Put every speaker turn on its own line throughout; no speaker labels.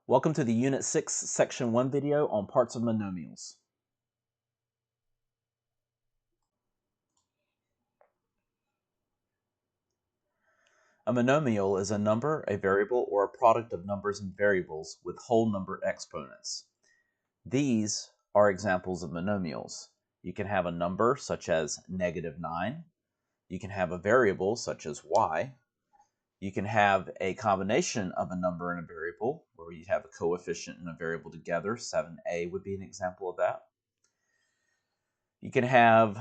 Welcome to the Unit 6, Section 1 video on parts of monomials. A monomial is a number, a variable, or a product of numbers and variables with whole number exponents. These are examples of monomials. You can have a number such as -9. You can have a variable such as y. You can have a combination of a number and a variable, where you have a coefficient and a variable together. 7a would be an example of that. You can have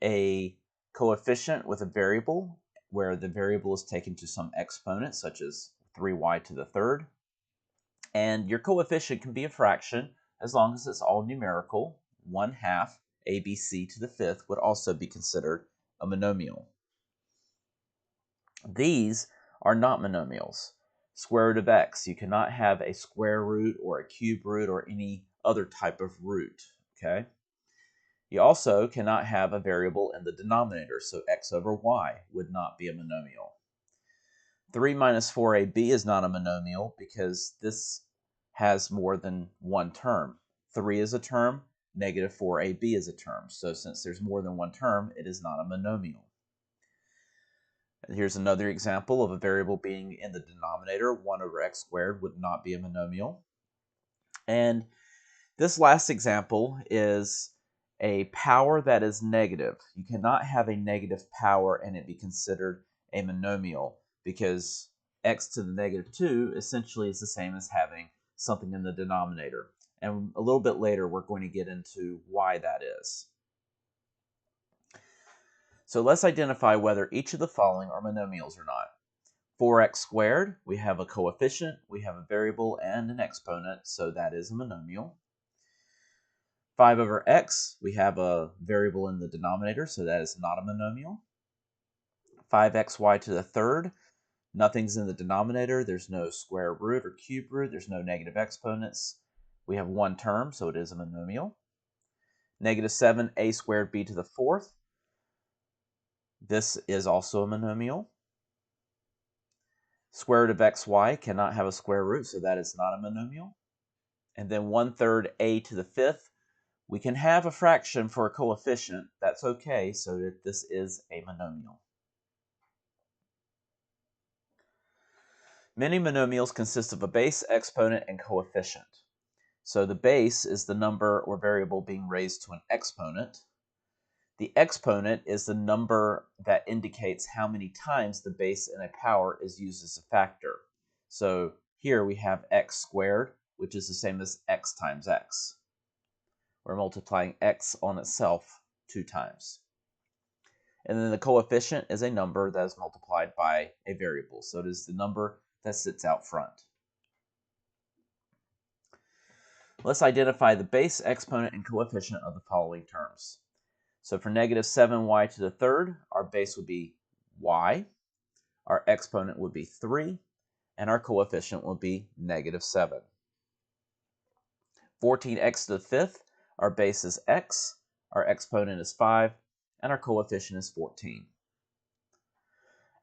a coefficient with a variable, where the variable is taken to some exponent, such as 3y to the third. And your coefficient can be a fraction, as long as it's all numerical. 1/2 abc to the fifth would also be considered a monomial. These are not monomials. Square root of x, you cannot have a square root or a cube root or any other type of root, okay? You also cannot have a variable in the denominator, so x over y would not be a monomial. 3 minus 4ab is not a monomial because this has more than one term. 3 is a term, -4ab is a term. So since there's more than one term, it is not a monomial. Here's another example of a variable being in the denominator. 1 over x squared would not be a monomial. And this last example is a power that is negative. You cannot have a negative power and it be considered a monomial, because x to the -2 essentially is the same as having something in the denominator. And a little bit later, we're going to get into why that is. So let's identify whether each of the following are monomials or not. 4x squared, we have a coefficient, we have a variable, and an exponent, so that is a monomial. 5 over x, we have a variable in the denominator, so that is not a monomial. 5xy to the third, nothing's in the denominator, there's no square root or cube root, there's no negative exponents. We have one term, so it is a monomial. -7a squared b to the fourth, this is also a monomial. Square root of xy cannot have a square root, so that is not a monomial. And then 1/3 a to the fifth, we can have a fraction for a coefficient, that's okay, so that this is a monomial. Many monomials consist of a base, exponent, and coefficient. So the base is the number or variable being raised to an exponent. The exponent is the number that indicates how many times the base in a power is used as a factor. So here we have x squared, which is the same as x times x. We're multiplying x on itself 2 times. And then the coefficient is a number that is multiplied by a variable. So it is the number that sits out front. Let's identify the base, exponent, and coefficient of the following terms. So for -7y to the third, our base would be y, our exponent would be 3, and our coefficient would be -7. 14x to the fifth, our base is x, our exponent is 5, and our coefficient is 14.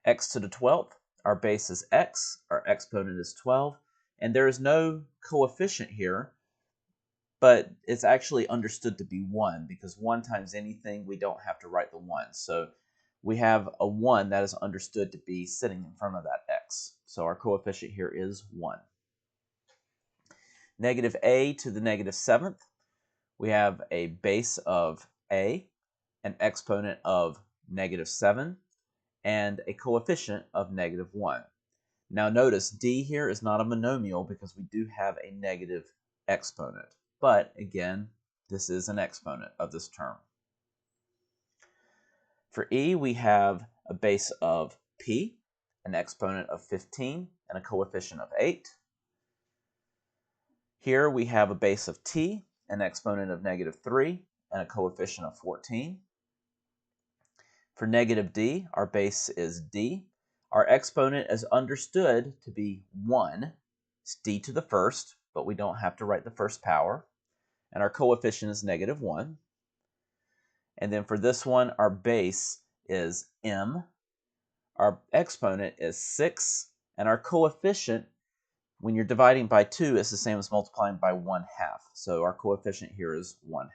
X to the 12th, our base is x, our exponent is 12, and there is no coefficient here, but it's actually understood to be 1, because 1 times anything, we don't have to write the 1. So we have a 1 that is understood to be sitting in front of that x. So our coefficient here is 1. -a to the -7th, we have a base of a, an exponent of -7, and a coefficient of -1. Now notice d here is not a monomial because we do have a negative exponent. But again, this is an exponent of this term. For e, we have a base of p, an exponent of 15, and a coefficient of 8. Here we have a base of t, an exponent of -3, and a coefficient of 14. For -d, our base is d. Our exponent is understood to be 1. It's d to the first, but we don't have to write the first power. And our coefficient is -1. And then for this one, our base is m. Our exponent is 6, and our coefficient, when you're dividing by 2, it's the same as multiplying by 1/2. So our coefficient here is 1/2.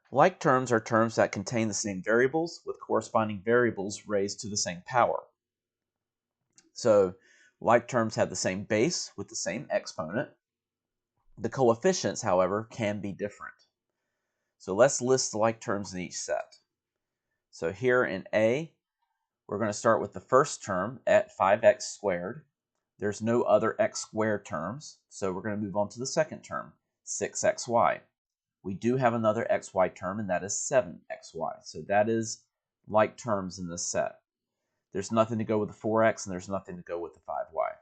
Like terms are terms that contain the same variables with corresponding variables raised to the same power. So like terms have the same base with the same exponent. The coefficients, however, can be different. So let's list the like terms in each set. So here in A, we're going to start with the first term at 5x squared. There's no other x squared terms, so we're going to move on to the second term, 6xy. We do have another xy term, and that is 7xy. So that is like terms in this set. There's nothing to go with the 4x, and there's nothing to go with the 5y.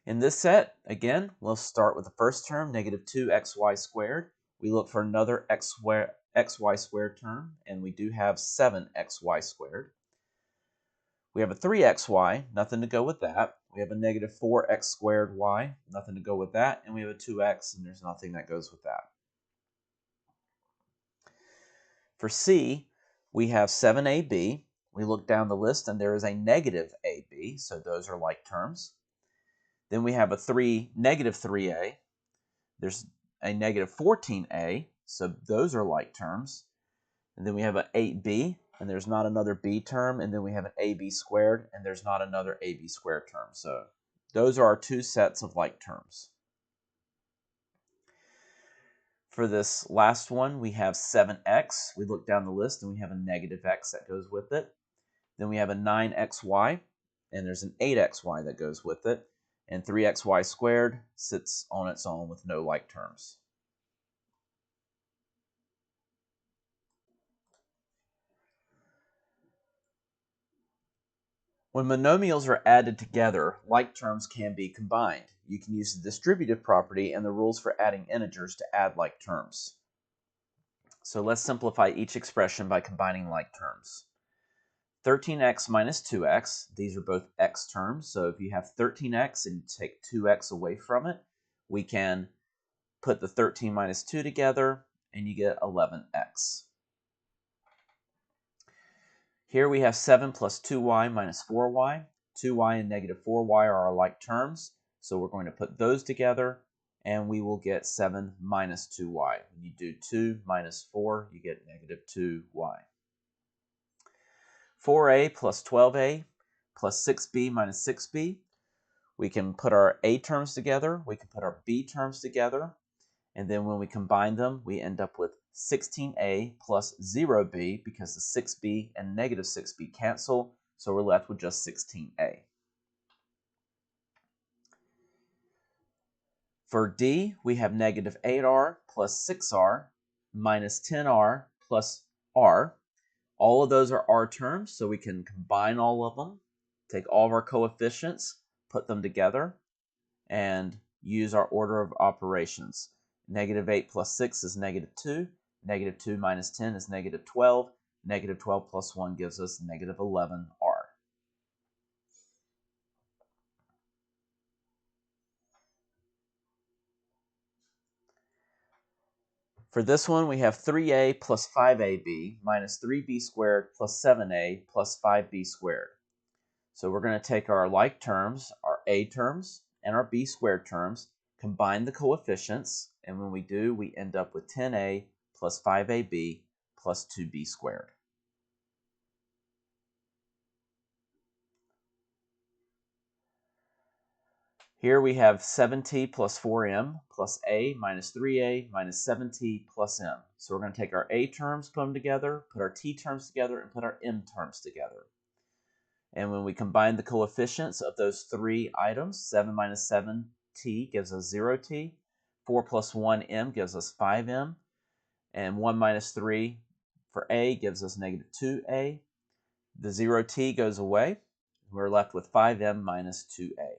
In this set, again, we'll start with the first term, negative 2xy squared. We look for another xy squared term, and we do have 7xy squared. We have a 3xy, nothing to go with that. We have a negative 4x squared y, nothing to go with that. And we have a 2x, and there's nothing that goes with that. For C, we have 7ab. We look down the list, and there is a negative ab, so those are like terms. Then we have a negative 3a. There's a negative 14a, so those are like terms. And then we have an 8b, and there's not another b term. And then we have an ab squared, and there's not another ab squared term. So those are our two sets of like terms. For this last one, we have 7x. We look down the list, and we have a negative x that goes with it. Then we have a 9xy, and there's an 8xy that goes with it. And 3xy squared sits on its own with no like terms. When monomials are added together, like terms can be combined. You can use the distributive property and the rules for adding integers to add like terms. So let's simplify each expression by combining like terms. 13x minus 2x, these are both x terms, so if you have 13x and you take 2x away from it, we can put the 13 minus 2 together and you get 11x. Here we have 7 plus 2y minus 4y. 2y and negative 4y are our like terms, so we're going to put those together and we will get 7 minus 2y. When you do 2 minus 4, you get negative 2y. 4a plus 12a plus 6b minus 6b. We can put our a terms together, we can put our b terms together, and then when we combine them, we end up with 16a plus 0b because the 6b and negative 6b cancel, so we're left with just 16a. For D, we have negative 8r plus 6r minus 10r plus r. All of those are r terms, so we can combine all of them, take all of our coefficients, put them together, and use our order of operations. Negative 8 plus 6 is negative 2. Negative 2 minus 10 is negative 12. Negative 12 plus 1 gives us negative 11r. For this one, we have 3a plus 5ab minus 3b squared plus 7a plus 5b squared. So we're going to take our like terms, our a terms, and our b squared terms, combine the coefficients, and when we do, we end up with 10a plus 5ab plus 2b squared. Here we have 7t plus 4m plus a minus 3a minus 7t plus m. So we're going to take our a terms, put them together, put our t terms together, and put our m terms together. And when we combine the coefficients of those three items, 7 minus 7t gives us 0t, 4 plus 1m gives us 5m, and 1 minus 3 for a gives us negative 2a. The 0t goes away. We're left with 5m minus 2a.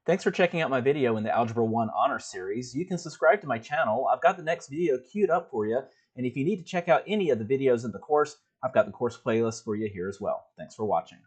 Thanks for checking out my video in the Algebra 1 Honor Series. You can subscribe to my channel. I've got the next video queued up for you. And if you need to check out any of the videos in the course, I've got the course playlist for you here as well. Thanks for watching.